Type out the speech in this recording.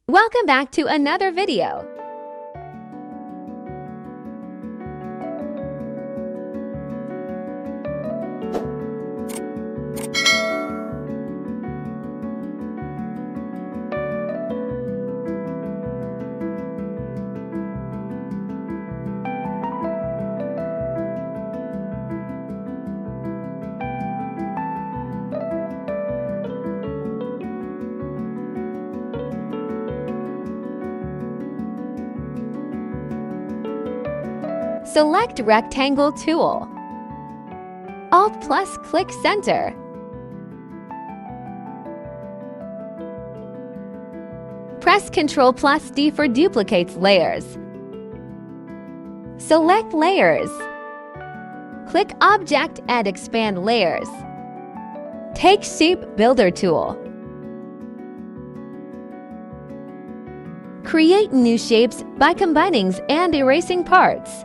Welcome back to another video. Select Rectangle tool. Alt plus click Center. Press Ctrl plus D for duplicates layers. Select Layers. Click Object and expand layers. Take Shape Builder tool. Create new shapes by combining and erasing parts.